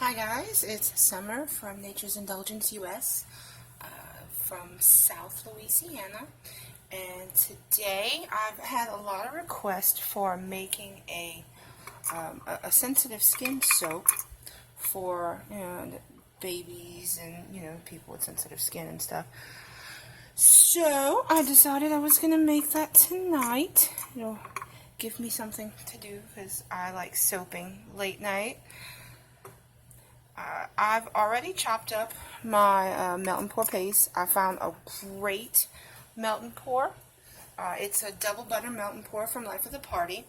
Hi guys, it's Summer from Nature's Indulgence US from South Louisiana, and today I've had a lot of requests for making a sensitive skin soap for the babies and people with sensitive skin and stuff. So I decided I was gonna make that tonight. It'll give me something to do because I like soaping late night. I've already chopped up my melt and pour paste. I found a great melt and pour. It's a double butter melt and pour from Life of the Party.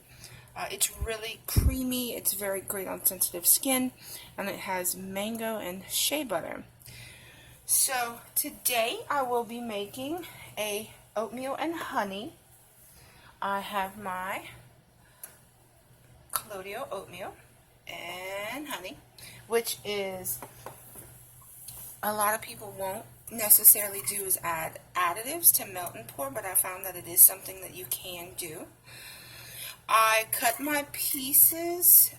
It's really creamy. It's very great on sensitive skin, and it has mango and shea butter. So today I will be making a oatmeal and honey. I have my colloidal oatmeal and honey, which is a lot of people won't necessarily do is add additives to melt and pour, but I found that it is something that you can do. I cut my pieces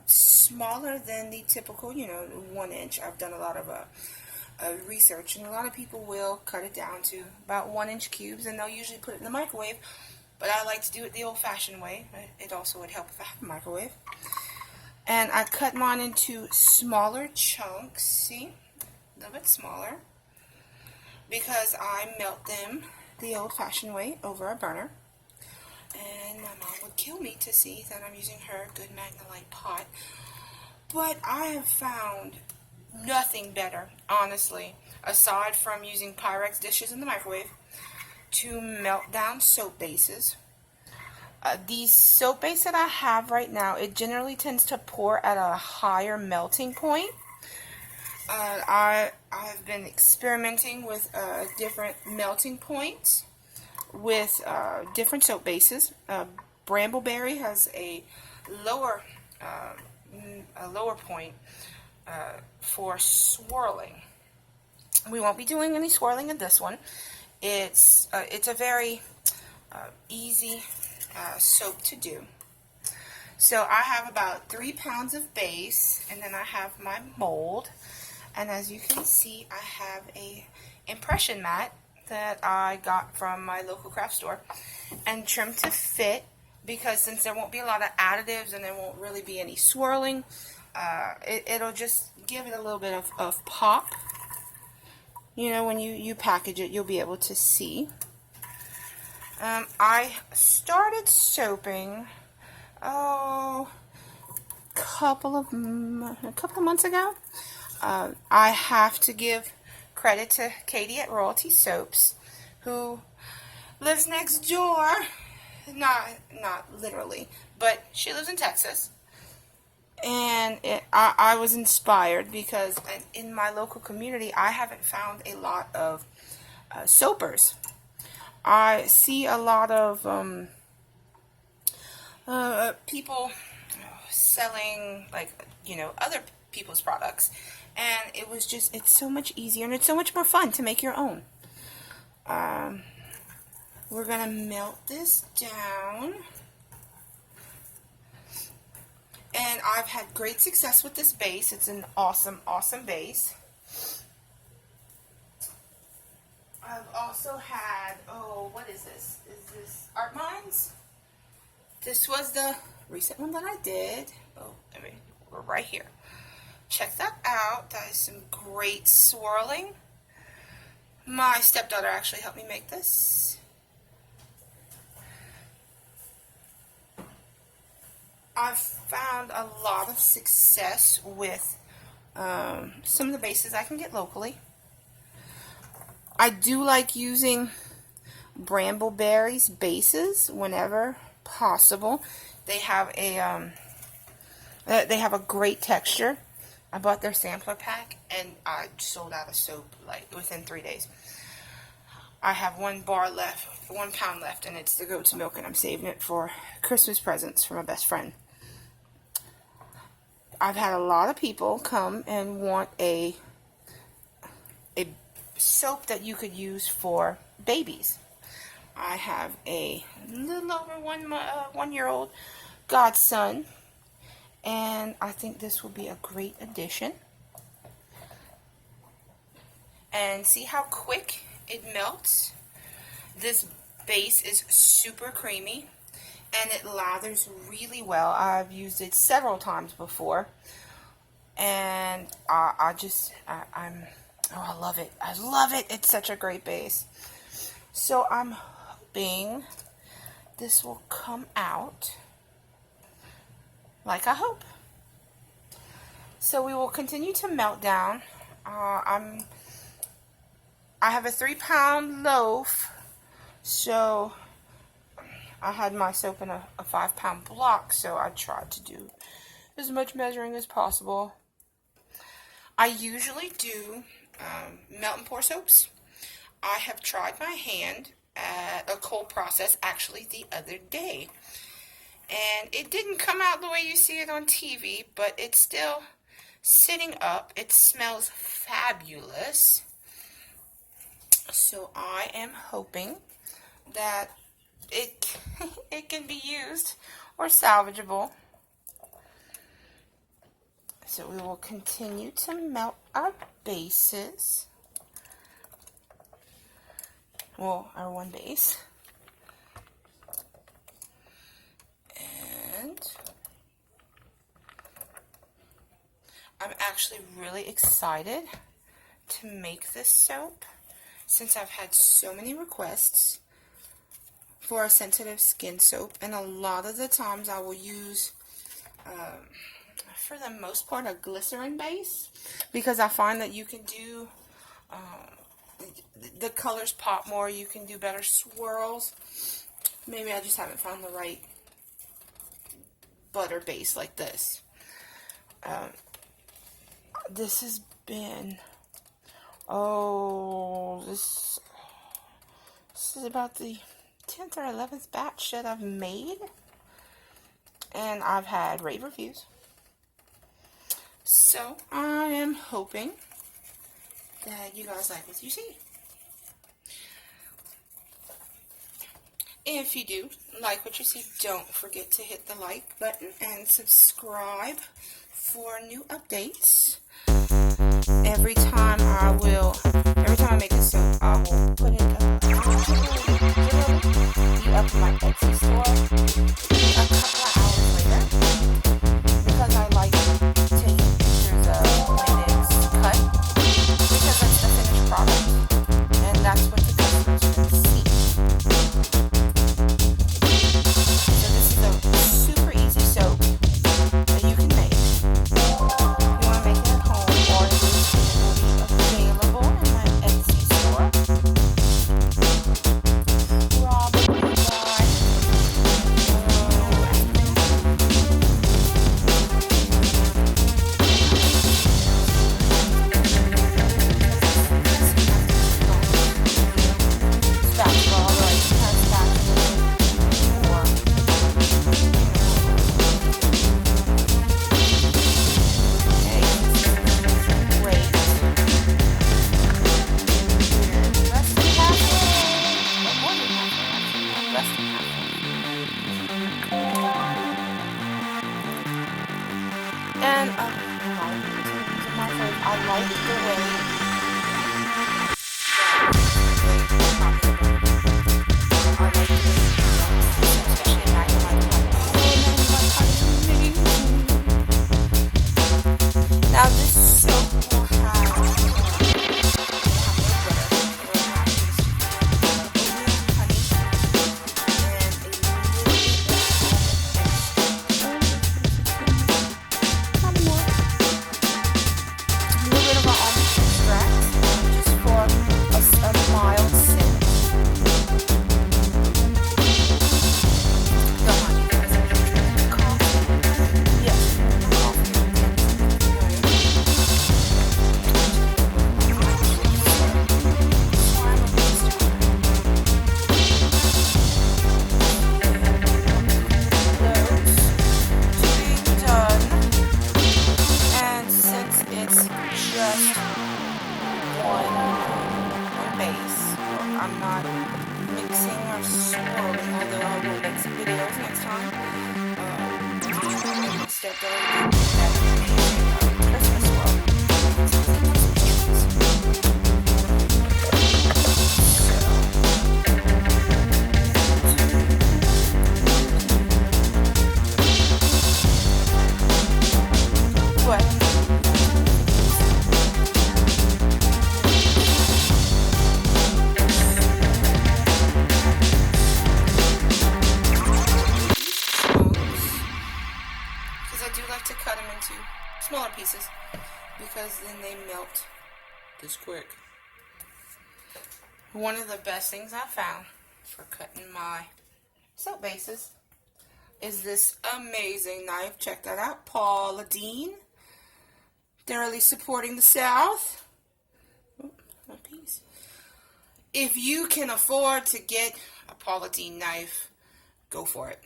smaller than the typical 1 inch. I've done a lot of research, and a lot of people will cut it down to about 1 inch cubes, and they'll usually put it in the microwave, but I like to do it the old-fashioned way. It also would help if I have a microwave. And I cut mine into smaller chunks, see, a little bit smaller, because I melt them the old-fashioned way over a burner. And my mom would kill me to see that I'm using her good Magnalite pot. But I have found nothing better, honestly, aside from using Pyrex dishes in the microwave, to melt down soap bases. These soap base that I have right now, it generally tends to pour at a higher melting point. I've been experimenting with different melting points with different soap bases. Brambleberry has a lower point for swirling. We won't be doing any swirling in this one. It's a very easy soap to do. So I have about 3 pounds of base, and then I have my mold, and as you can see, I have a impression mat that I got from my local craft store and trimmed to fit, because since there won't be a lot of additives and there won't really be any swirling, it'll just give it a little bit of pop. When you package it, you'll be able to see. I started soaping a couple of months ago. I have to give credit to Katie at Royalty Soaps, who lives next door. Not literally, but she lives in Texas. And I was inspired because in my local community, I haven't found a lot of soapers. I see a lot of people selling other people's products, and it's so much easier, and it's so much more fun to make your own. We're gonna melt this down, and I've had great success with this base. It's an awesome base. I've also had, what is this? Is this Art Minds? This was the recent one that I did. We're right here. Check that out. That is some great swirling. My stepdaughter actually helped me make this. I've found a lot of success with some of the bases I can get locally. I do like using Brambleberry's bases whenever possible. They have a great texture. I bought their sampler pack, and I sold out of soap within 3 days. I have 1 pound left, and it's the goat's milk, and I'm saving it for Christmas presents for my best friend. I've had a lot of people come and want a soap that you could use for babies. I have a little over 1 year old godson, and I think this will be a great addition. And see how quick it melts? This base is super creamy and it lathers really well. I've used it several times before, and I love it. I love it. It's such a great base. So I'm hoping this will come out like I hope. So we will continue to melt down. I have a 3-pound loaf, so I had my soap in a 5-pound block, so I tried to do as much measuring as possible. I usually do melt and pour soaps. I have tried my hand at a cold process actually the other day, and it didn't come out the way you see it on TV, but it's still sitting up. It smells fabulous. So I am hoping that it can be used or salvageable. So we will continue to melt our bases. Well, our one base. And I'm actually really excited to make this soap, since I've had so many requests for a sensitive skin soap, and a lot of the times I will use, for the most part, a glycerin base, because I find that you can do, the colors pop more, you can do better swirls. Maybe I just haven't found the right butter base like this. This has been, this is about the 10th or 11th batch that I've made, and I've had rave reviews. So I am hoping that you guys like what you see. If you do like what you see, don't forget to hit the like button and subscribe for new updates. Every time I make a soap, I will put it up in my Etsy store a couple of hours later, because I like taking pictures of when it's cut, because that's the finished product, and that's what the customers can see. So this is a super easy soap that you can make. You want to make it at home, or it will be available in my Etsy store. Probably by and I like the way now this soap will have I'm not mixing or swirling, although I will make some videos next time. stepdaughter did that amazing Christmas swirl. What? Because I do like to cut them into smaller pieces because then they melt this quick. One of the best things I found for cutting my soap bases is this amazing knife. Check that out. Paula Deen. They're really supporting the South. Oh, my piece. If you can afford to get a Paula Deen knife, go for it.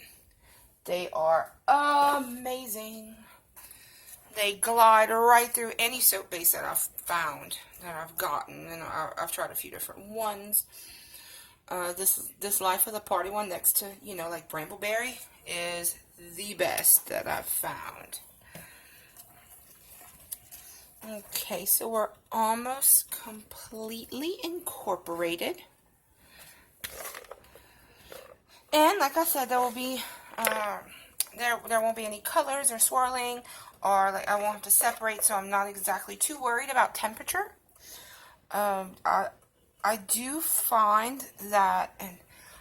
They are amazing. They glide right through any soap base that I've found, that I've gotten, and I've tried a few different ones. This Life of the Party one next to, like Brambleberry, is the best that I've found. Okay, so we're almost completely incorporated. And like I said, there will be there won't be any colors or swirling, or like I won't have to separate, so I'm not exactly too worried about temperature. I do find that, and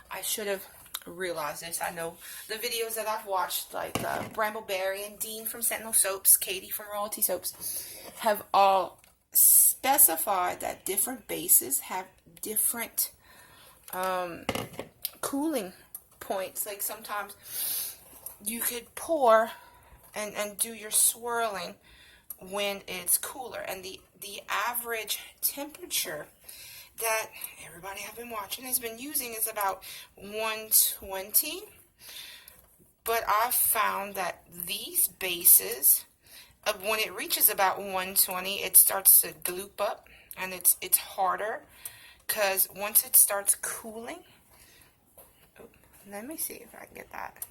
I should have realized this. I know the videos that I've watched, like Brambleberry and Dean from Sentinel Soaps, Katie from Royalty Soaps, have all specified that different bases have different cooling points. Like sometimes you could pour and do your swirling when it's cooler, and the average temperature that everybody I've been watching has been using is about 120. But I've found that these bases, when it reaches about 120, it starts to gloop up, and it's harder, because once it starts cooling, let me see if I can get that.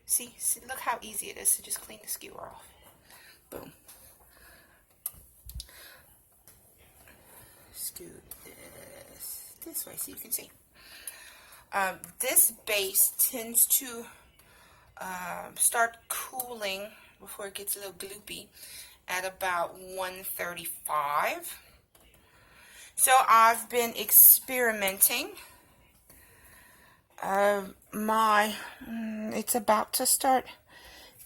See, look how easy it is to just clean the skewer off. Boom. Scoot this way so you can see. This base tends to start cooling before it gets a little gloopy at about 135. So I've been experimenting. It's about to start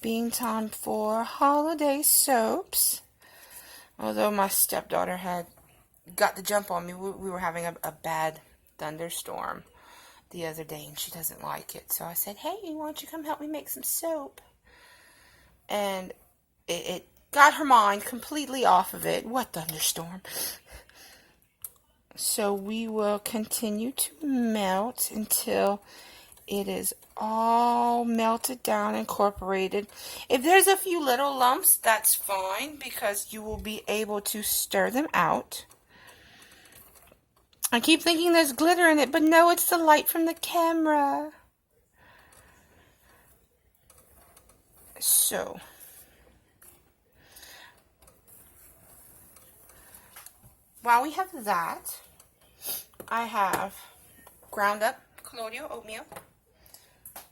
being time for holiday soaps. Although my stepdaughter had got the jump on me. We were having a bad thunderstorm the other day, and she doesn't like it. So I said, hey, why don't you come help me make some soap? And it got her mind completely off of it. What thunderstorm? So we will continue to melt until it is all melted down, incorporated. If there's a few little lumps, that's fine, because you will be able to stir them out. I keep thinking there's glitter in it, but no, it's the light from the camera. So, while we have that, I have ground up colloidal oatmeal,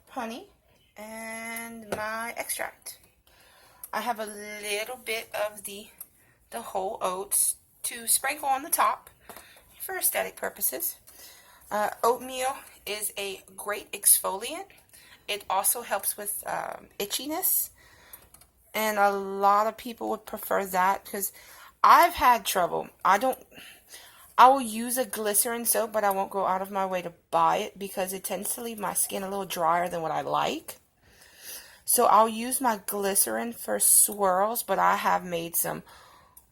honey, and my extract. I have a little bit of the whole oats to sprinkle on the top for aesthetic purposes. Oatmeal is a great exfoliant. It also helps with itchiness, and a lot of people would prefer that, because I've had trouble. I will use a glycerin soap, but I won't go out of my way to buy it because it tends to leave my skin a little drier than what I like. So I'll use my glycerin for swirls, but I have made some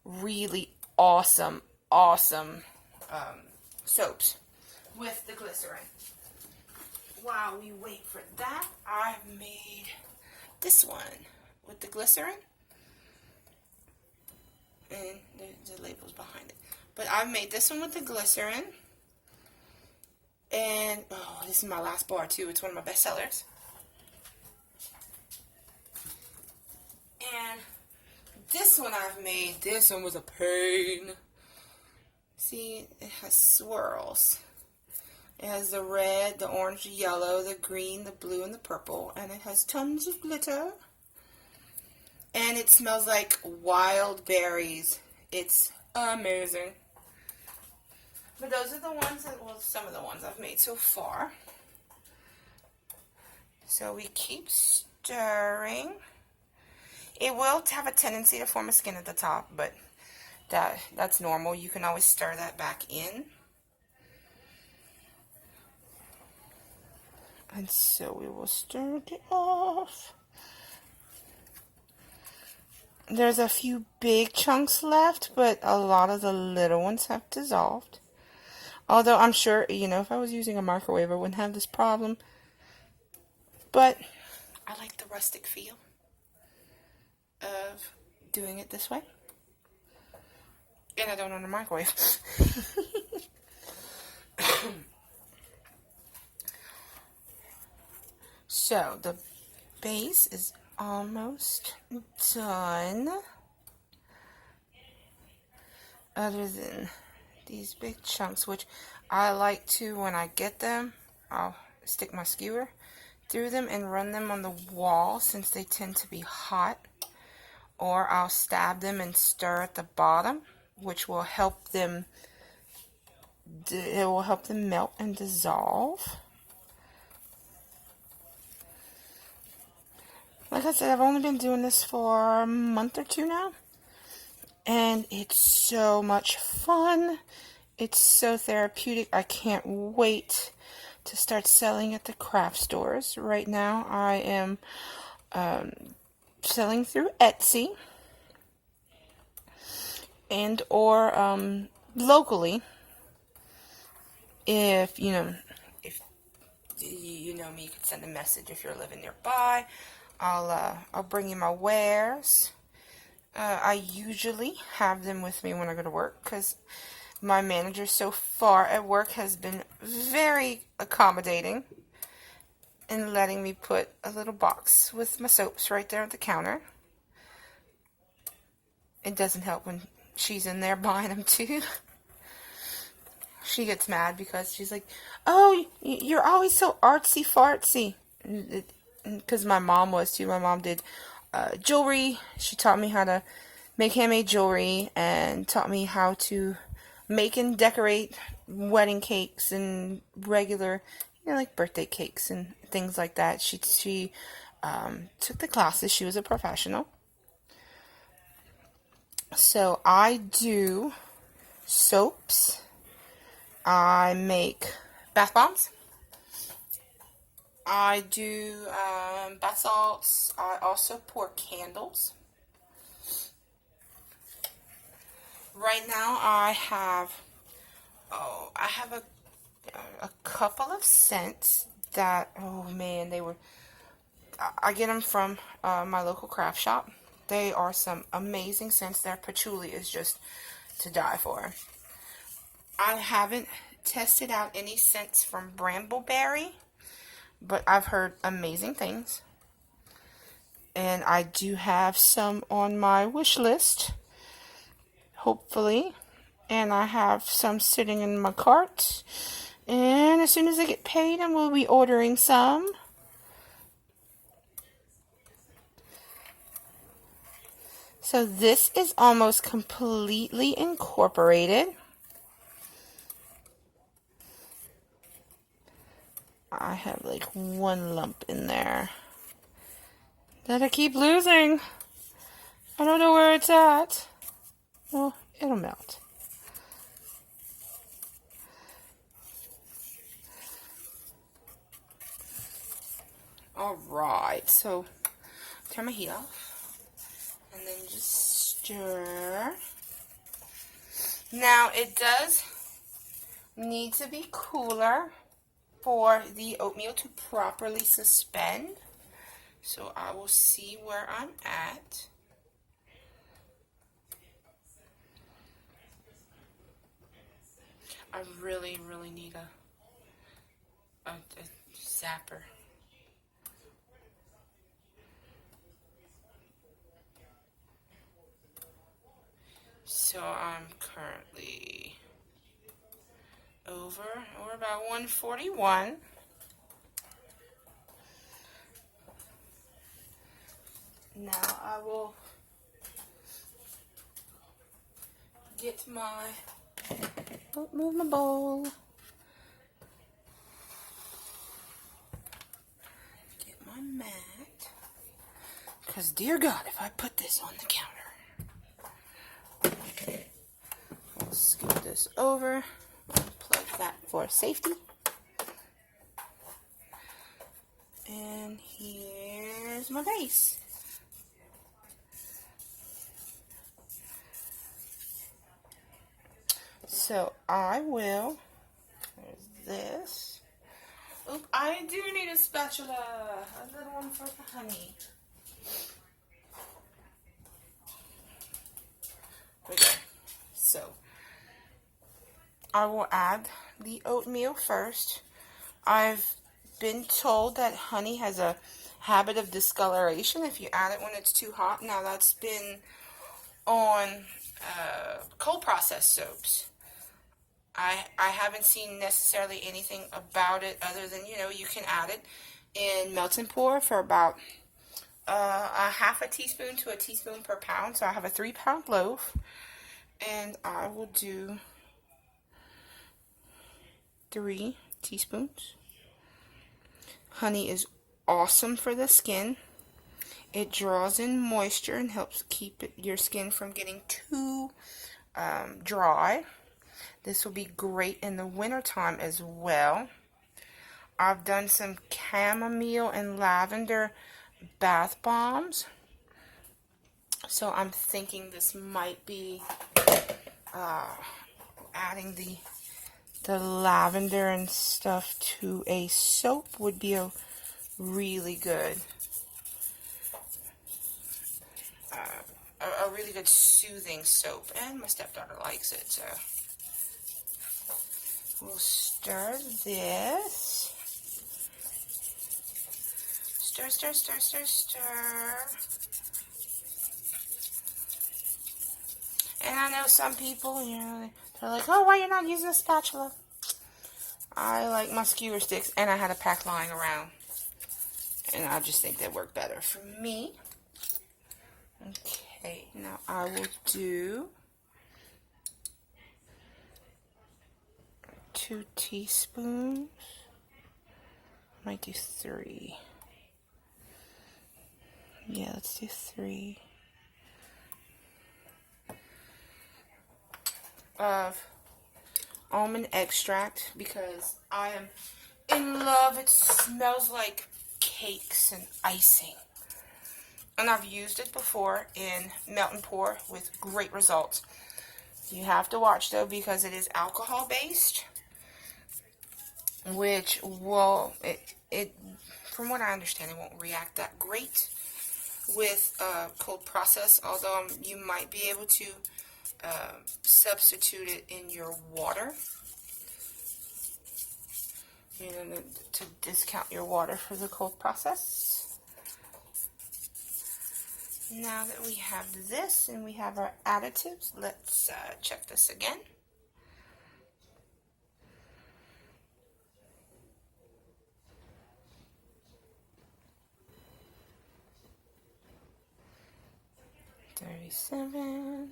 really awesome soaps with the glycerin. While we wait for that, I've made this one with the glycerin. And the label's behind it. But I've made this one with the glycerin. And, oh, this is my last bar too. It's one of my best sellers. This one I've made. This one was a pain. See, it has swirls. It has the red, the orange, the yellow, the green, the blue, and the purple. And it has tons of glitter. And it smells like wild berries. It's amazing. But those are the ones that, well, some of the ones I've made so far. So we keep stirring. It will have a tendency to form a skin at the top, but that's normal. You can always stir that back in. And so we will stir it off. There's a few big chunks left, but a lot of the little ones have dissolved. Although I'm sure, if I was using a microwave, I wouldn't have this problem. But I like the rustic feel of doing it this way. And I don't own a microwave. So the base is almost done. Other than these big chunks, which I like to, when I get them, I'll stick my skewer through them and run them on the wall since they tend to be hot. Or I'll stab them and stir at the bottom, which will help them, melt and dissolve. Like I said, I've only been doing this for a month or two now, and it's so much fun. It's so therapeutic. I can't wait to start selling at the craft stores. Right now, I am selling through Etsy and or locally. If you know me, you can send a message if you're living nearby. I'll bring you my wares. I usually have them with me when I go to work because my manager so far at work has been very accommodating in letting me put a little box with my soaps right there at the counter. It doesn't help when she's in there buying them too. She gets mad because she's like, "Oh, you're always so artsy fartsy." Because my mom was too. My mom did jewelry. She taught me how to make handmade jewelry and taught me how to make and decorate wedding cakes and regular, like birthday cakes and things like that. She took the classes. She was a professional. So I do soaps. I make bath bombs. I do bath salts. I also pour candles. Right now I have a couple of scents that, oh man, I get them from my local craft shop. They are some amazing scents. Their patchouli is just to die for. I haven't tested out any scents from Brambleberry, but I've heard amazing things. And I do have some on my wish list, hopefully. And I have some sitting in my cart. And as soon as I get paid, I will be ordering some. So this is almost completely incorporated. I have like one lump in there that I keep losing. I don't know where it's at. Well, it'll melt. Alright, so turn my heat off and then just stir. Now it does need to be cooler for the oatmeal to properly suspend. So I will see where I'm at. I really, really need a zapper. So I'm currently over, or about 141. Now I will get my, don't move my bowl. Get my mat. Because dear God, if I put this on the counter. I'll scoot this over. Plug that for safety. And here's my base. So I will, there's this. Oop, I do need a spatula, a little one for the honey. There we go. So I will add the oatmeal first. I've been told that honey has a habit of discoloration if you add it when it's too hot. Now that's been on cold processed soaps. I haven't seen necessarily anything about it other than, you can add it in melt and pour for about a half a teaspoon to a teaspoon per pound. So I have a 3-pound loaf, and I will do 3 teaspoons. Honey is awesome for the skin. It draws in moisture and helps keep your skin from getting too dry. This will be great in the wintertime as well. I've done some chamomile and lavender bath bombs. So I'm thinking this might be adding the lavender and stuff to a soap would be a really good a really good soothing soap, and my stepdaughter likes it, so we'll stir this. Stir, stir, stir, stir, stir. And I know some people, they're like, oh, why you're not using a spatula? I like my skewer sticks, and I had a pack lying around, and I just think they work better for me. Okay, now I will do 2 teaspoons. I might do 3. Yeah, let's do 3. Of almond extract, because I am in love. It smells like cakes and icing. And I've used it before in melt and pour with great results. You have to watch though, because it is alcohol based, which will, it from what I understand, it won't react that great with cold process, although you might be able to substitute it in your water, to discount your water for the cold process. Now that we have this and we have our additives, let's check this again. $37,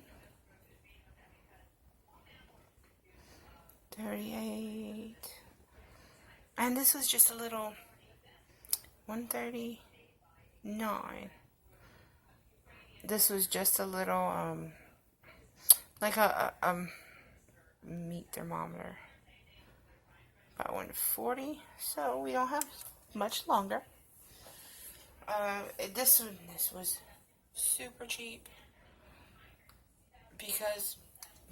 $38, and this was just a little $139. This was just a little like a meat thermometer, about 140. So we don't have much longer. This was super cheap, because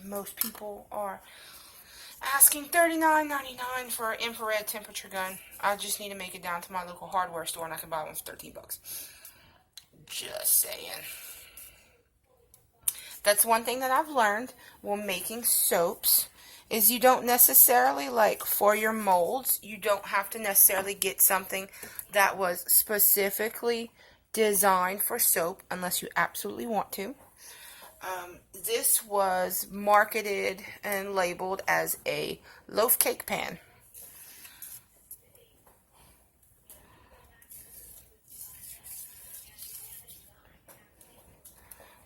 most people are asking $39.99 for an infrared temperature gun. I just need to make it down to my local hardware store and I can buy one for $13. Just saying. That's one thing that I've learned while making soaps, is you don't necessarily, like for your molds, you don't have to necessarily get something that was specifically designed for soap unless you absolutely want to. This was marketed and labeled as a loaf cake pan.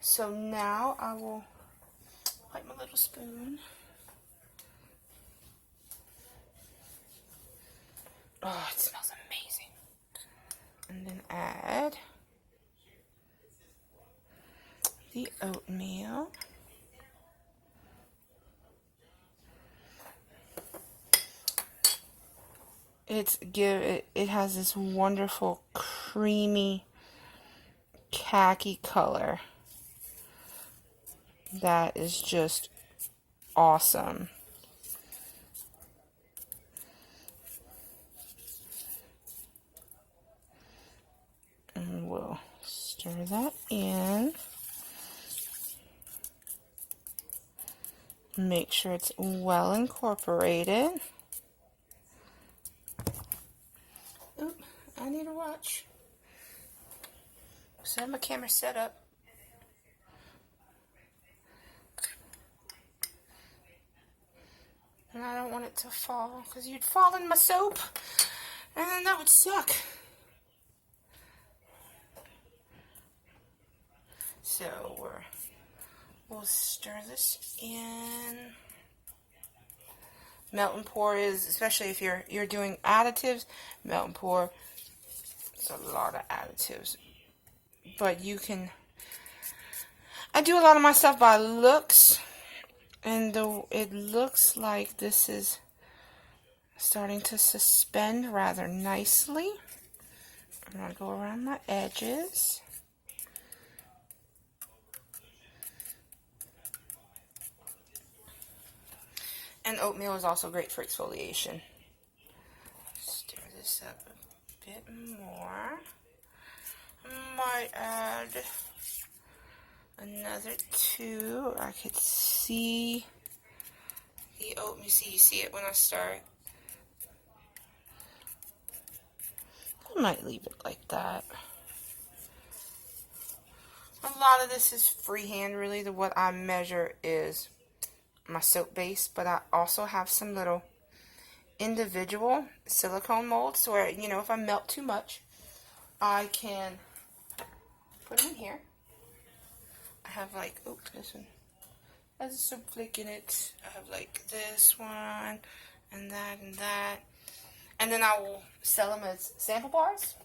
So now I will wipe my little spoon. Oh, it smells amazing. And then add the oatmeal. It has this wonderful creamy khaki color that is just awesome. And we'll stir that in. Make sure it's well incorporated. Oop, I need a watch. So I have my camera set up. And I don't want it to fall, because you'd fall in my soap, and that would suck. So we'll stir this in. Melt and pour is, especially if you're doing additives, melt and pour, it's a lot of additives. But you can, I do a lot of my stuff by looks, and it looks like this is starting to suspend rather nicely. I'm going to go around my edges. And oatmeal is also great for exfoliation. Stir this up a bit more. Might add another 2. I could see the oatmeal. You see it when I start. I might leave it like that. A lot of this is freehand, really. What I measure is my soap base, but I also have some little individual silicone molds where, if I melt too much, I can put them in here. I have this one has a soap flake in it. I have this one and that and that. And then I will sell them as sample bars.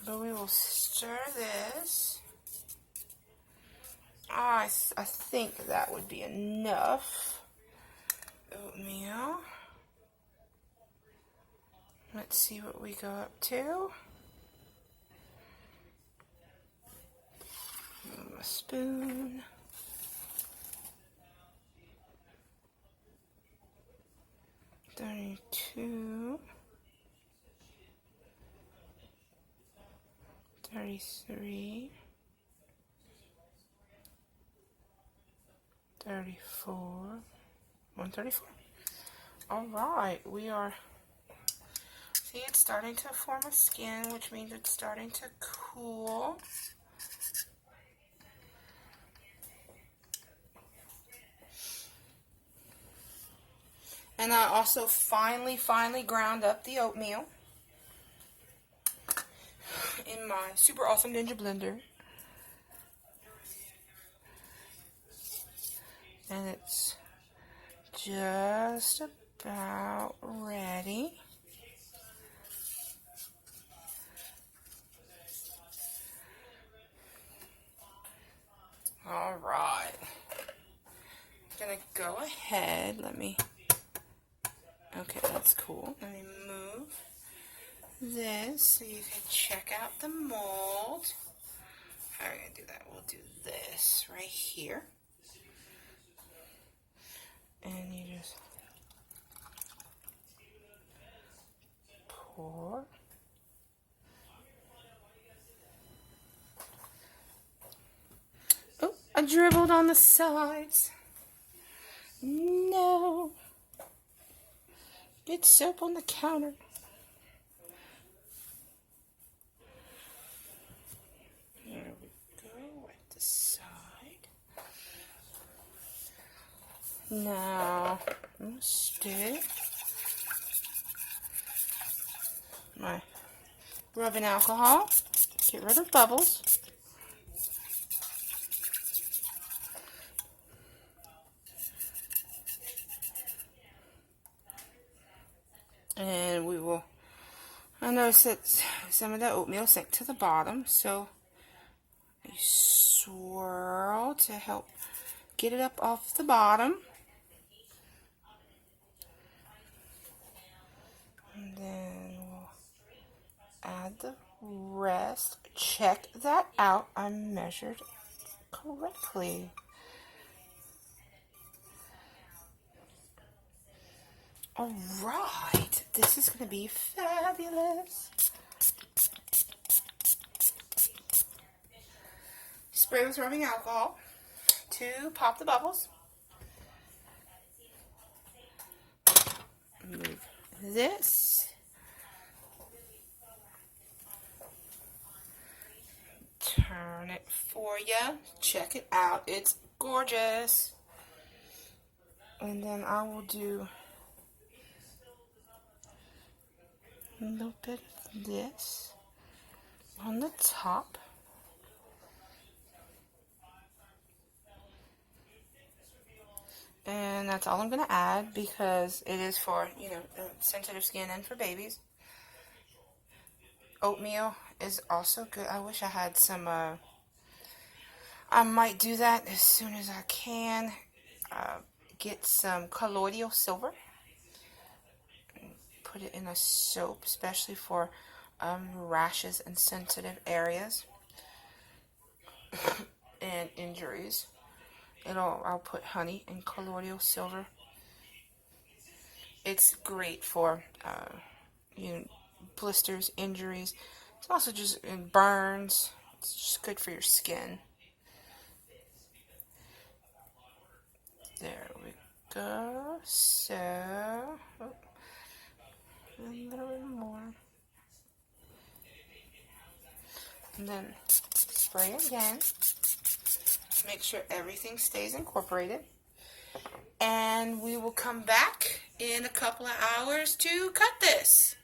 But we will stir this. I think that would be enough oatmeal. Let's see what we go up to. A spoon. $32. $33. $34. $134. All right, we are. See, it's starting to form a skin, which means it's starting to cool. And I also finally ground up the oatmeal in my super awesome Ninja blender. And it's just about ready. All right. I'm gonna go ahead. Okay, that's cool. Let me move this so you can check out the mold. How are we gonna do that? We'll do this right here. And you just pour. Oh, I dribbled on the sides. No. Get soap on the counter. There we go. side. Now, I'm going to stick my rubbing alcohol. Get rid of bubbles. And we will, I noticed that some of the oatmeal sank to the bottom, so I swirl to help get it up off the bottom. And then we'll add the rest. Check that out. I measured correctly. Alright, this is going to be fabulous. Spray with rubbing alcohol to pop the bubbles. Move this. Turn it for you. Check it out. It's gorgeous. And then I will do a little bit of this on the top. And that's all I'm going to add because it is for, sensitive skin and for babies. Oatmeal is also good. I wish I had some, I might do that as soon as I can. Get some colloidal silver. Put it in a soap, especially for rashes and sensitive areas and injuries. I'll put honey and colloidal silver. It's great for blisters, injuries. It's also just in burns. It's just good for your skin. There we go. So, a little bit more. And then spray again. Make sure everything stays incorporated. And we will come back in a couple of hours to cut this.